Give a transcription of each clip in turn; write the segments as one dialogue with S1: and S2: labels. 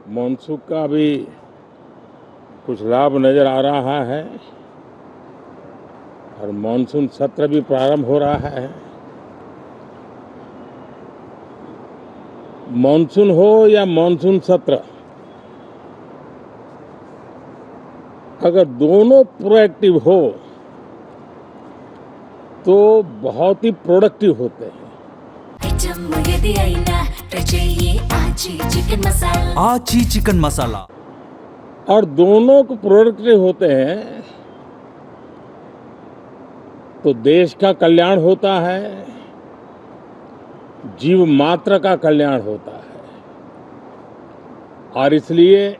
S1: Monsoon का भी कुछ लाभ नजर आ रहा है और मानसून सत्र भी प्रारंभ हो रहा है। मानसून हो या मानसून सत्र, अगर दोनों प्रोएक्टिव हो तो बहुत ही प्रोडक्टिव होते हैं।
S2: आची चिकन मसाला
S1: और दोनों को प्रोडक्टिव होते हैं तो देश का कल्याण होता है, जीव मात्र का कल्याण होता है। और इसलिए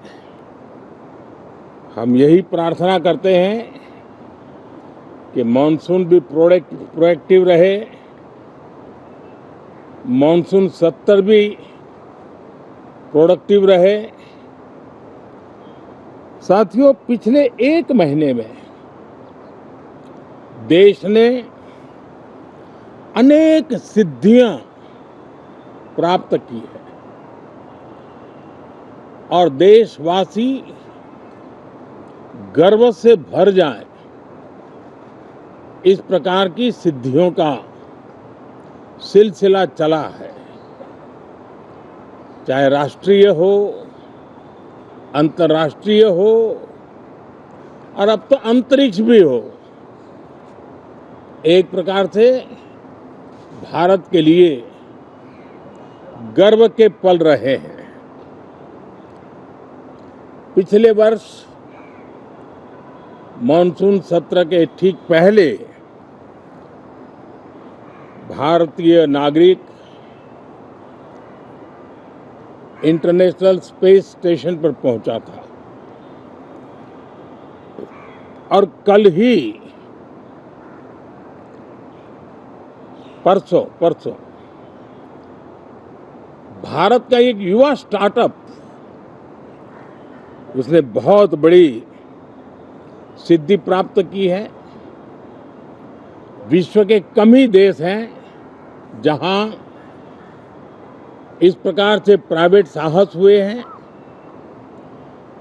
S1: हम यही प्रार्थना करते हैं कि मानसून भी प्रोएक्टिव रहे, मानसून सत्र भी प्रोडक्टिव रहे। साथियों, पिछले एक महीने में देश ने अनेक सिद्धियां प्राप्त की है और देशवासी गर्व से भर जाएं, इस प्रकार की सिद्धियों का सिलसिला चला है। चाहे राष्ट्रीय हो, अंतर्राष्ट्रीय हो और अब तो अंतरिक्ष भी हो। एक प्रकार से भारत के लिए गर्व के पल रहे हैं। पिछले वर्ष मानसून सत्र के ठीक पहले भारतीय नागरिक इंटरनेशनल स्पेस स्टेशन पर पहुंचा था और कल ही परसों भारत का एक युवा स्टार्टअप, उसने बहुत बड़ी सिद्धि प्राप्त की है। विश्व के कम ही देश हैं जहां इस प्रकार से प्राइवेट साहस हुए हैं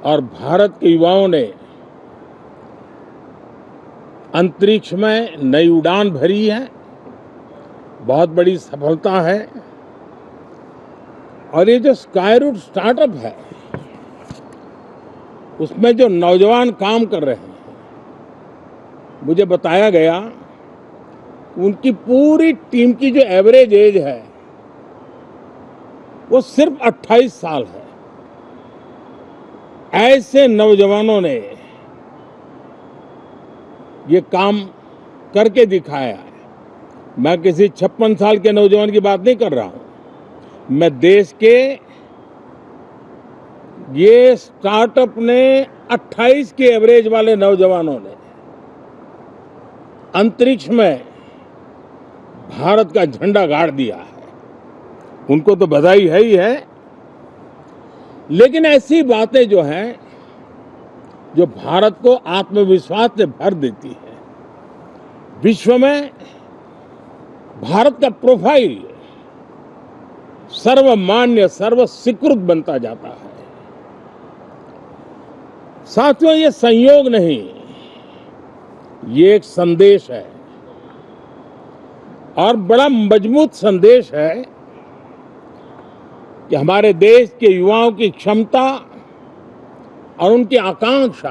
S1: और भारत के युवाओं ने अंतरिक्ष में नई उड़ान भरी है। बहुत बड़ी सफलता है। और ये जो स्काईरूट स्टार्टअप है, उसमें जो नौजवान काम कर रहे हैं, मुझे बताया गया उनकी पूरी टीम की जो एवरेज एज है वो सिर्फ 28 साल है। ऐसे नौजवानों ने ये काम करके दिखाया है। मैं किसी 56 साल के नौजवान की बात नहीं कर रहा हूं। मैं देश के ये स्टार्टअप ने 28 के एवरेज वाले नौजवानों ने अंतरिक्ष में भारत का झंडा गाड़ दिया है। उनको तो बधाई है ही है, लेकिन ऐसी बातें जो हैं जो भारत को आत्मविश्वास से भर देती है। विश्व में भारत का प्रोफाइल सर्वमान्य, सर्वस्वीकृत बनता जाता है। साथियों, ये संयोग नहीं, ये एक संदेश है और बड़ा मजबूत संदेश है कि हमारे देश के युवाओं की क्षमता और उनकी आकांक्षा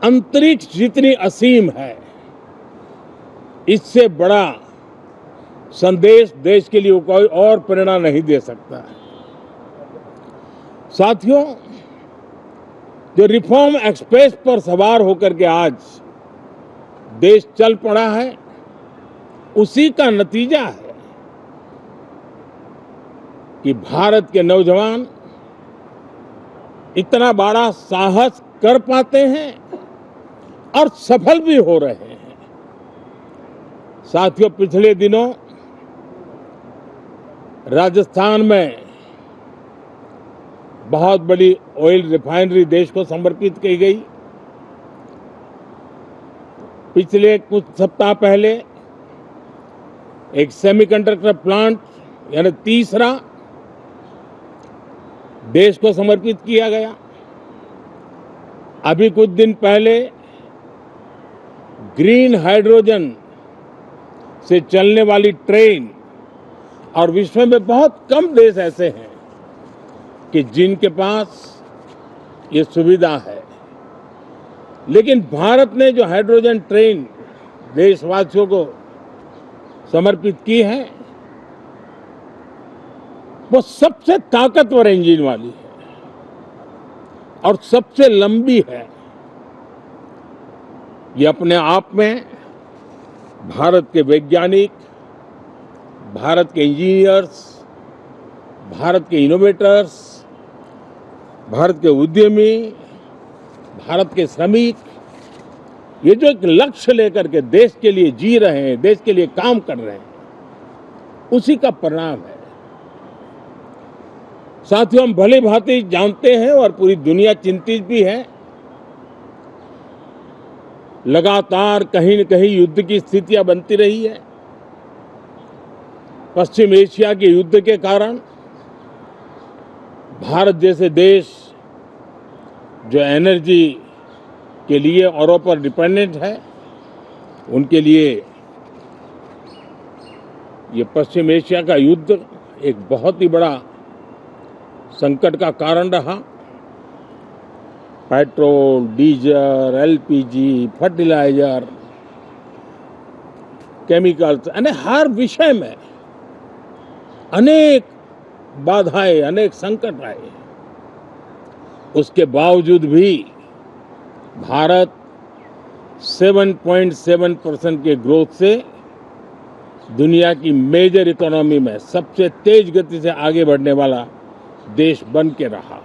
S1: अंतरिक्ष जितनी असीम है, इससे बड़ा संदेश देश के लिए कोई और प्रेरणा नहीं दे सकता है। साथियों, जो रिफॉर्म एक्सप्रेस पर सवार होकर के आज देश चल पड़ा है, उसी का नतीजा है कि भारत के नौजवान इतना बड़ा साहस कर पाते हैं और सफल भी हो रहे हैं। साथियों, पिछले दिनों राजस्थान में बहुत बड़ी ऑयल रिफाइनरी देश को समर्पित की गई। पिछले कुछ सप्ताह पहले एक सेमीकंडक्टर प्लांट यानी तीसरा देश को समर्पित किया गया। अभी कुछ दिन पहले ग्रीन हाइड्रोजन से चलने वाली ट्रेन, और विश्व में बहुत कम देश ऐसे हैं कि जिनके पास ये सुविधा है, लेकिन भारत ने जो हाइड्रोजन ट्रेन देशवासियों को समर्पित की है, वो सबसे ताकतवर इंजन वाली है और सबसे लंबी है। ये अपने आप में भारत के वैज्ञानिक, भारत के इंजीनियर्स, भारत के इनोवेटर्स, भारत के उद्यमी, भारत के श्रमिक, ये जो एक लक्ष्य लेकर के देश के लिए जी रहे हैं, देश के लिए काम कर रहे हैं, उसी का परिणाम है। साथियों, हम भली भांति जानते हैं और पूरी दुनिया चिंतित भी है, लगातार कहीं न कहीं युद्ध की स्थितियां बनती रही है। पश्चिम एशिया के युद्ध के कारण भारत जैसे देश जो एनर्जी के लिए औरों पर डिपेंडेंट है, उनके लिए ये पश्चिम एशिया का युद्ध एक बहुत ही बड़ा संकट का कारण रहा। Petrol, diesel, LPG, fertiliser, chemicals, यानी हर विषय में अनेक बाधाएं, अनेक संकट आए। उसके बावजूद भी भारत 7.7% के ग्रोथ से दुनिया की मेजर इकोनॉमी में सबसे तेज गति से आगे बढ़ने वाला देश बन के रहा।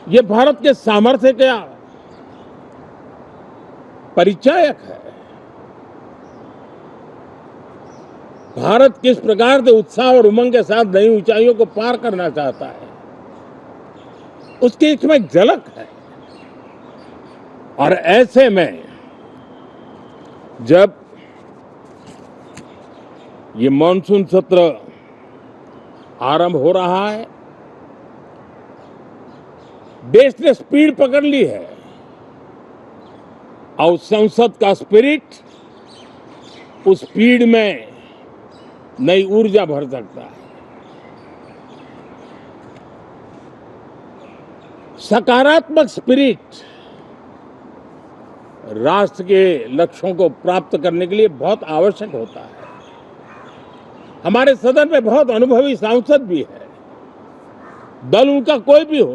S1: ये भारत के सामर्थ्य का परिचायक है। भारत किस प्रकार से उत्साह और उमंग के साथ नई ऊंचाइयों को पार करना चाहता है, उसकी इसमें एक झलक है। और ऐसे में जब ये मॉनसून सत्र आरंभ हो रहा है, देश ने स्पीड पकड़ ली है और संसद का स्पिरिट उस स्पीड में नई ऊर्जा भर सकता है। सकारात्मक स्पिरिट राष्ट्र के लक्ष्यों को प्राप्त करने के लिए बहुत आवश्यक होता है। हमारे सदन में बहुत अनुभवी सांसद भी है, दल उनका कोई भी हो,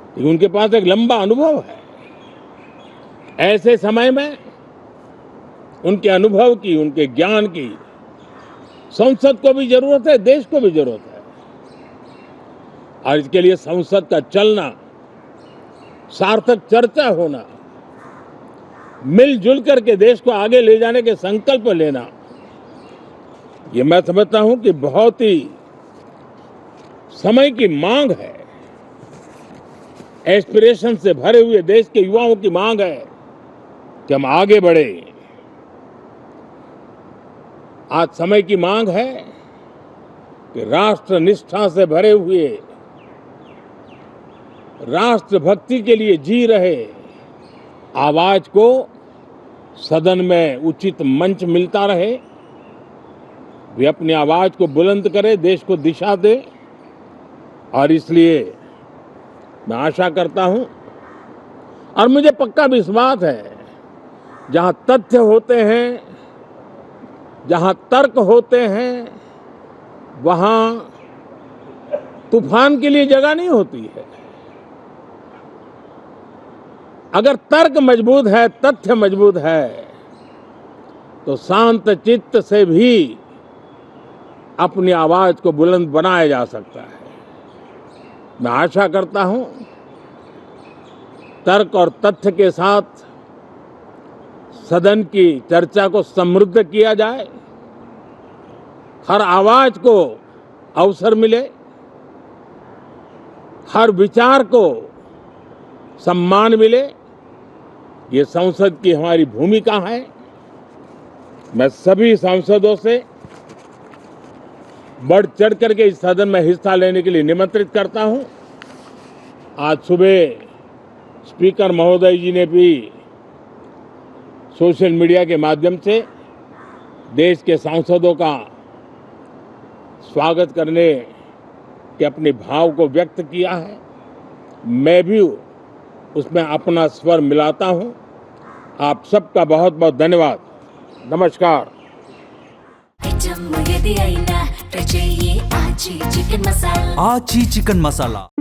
S1: लेकिन उनके पास एक लंबा अनुभव है। ऐसे समय में उनके अनुभव की, उनके ज्ञान की संसद को भी जरूरत है, देश को भी जरूरत है। और इसके लिए संसद का चलना, सार्थक चर्चा होना, मिलजुल करके देश को आगे ले जाने के संकल्प लेना, ये मैं समझता हूं कि बहुत ही समय की मांग है। एस्पिरेशन से भरे हुए देश के युवाओं की मांग है कि हम आगे बढ़े। आज समय की मांग है कि राष्ट्र निष्ठा से भरे हुए, राष्ट्र भक्ति के लिए जी रहे आवाज को सदन में उचित मंच मिलता रहे, वे अपनी आवाज को बुलंद करे, देश को दिशा दे। और इसलिए मैं आशा करता हूं और मुझे पक्का विश्वास है, जहां तथ्य होते हैं, जहां तर्क होते हैं, वहां तूफान के लिए जगह नहीं होती है। अगर तर्क मजबूत है, तथ्य मजबूत है, तो शांत चित्त से भी अपनी आवाज को बुलंद बनाया जा सकता है। मैं आशा करता हूं तर्क और तथ्य के साथ सदन की चर्चा को समृद्ध किया जाए, हर आवाज को अवसर मिले, हर विचार को सम्मान मिले। ये संसद की हमारी भूमिका है। मैं सभी सांसदों से बढ़ चढ़ करके इस सदन में हिस्सा लेने के लिए निमंत्रित करता हूं। आज सुबह स्पीकर महोदय जी ने भी सोशल मीडिया के माध्यम से देश के सांसदों का स्वागत करने के अपने भाव को व्यक्त किया है। मैं भी उसमें अपना स्वर मिलाता हूं। आप सबका बहुत बहुत धन्यवाद। नमस्कार।
S2: आची चिकन मसाला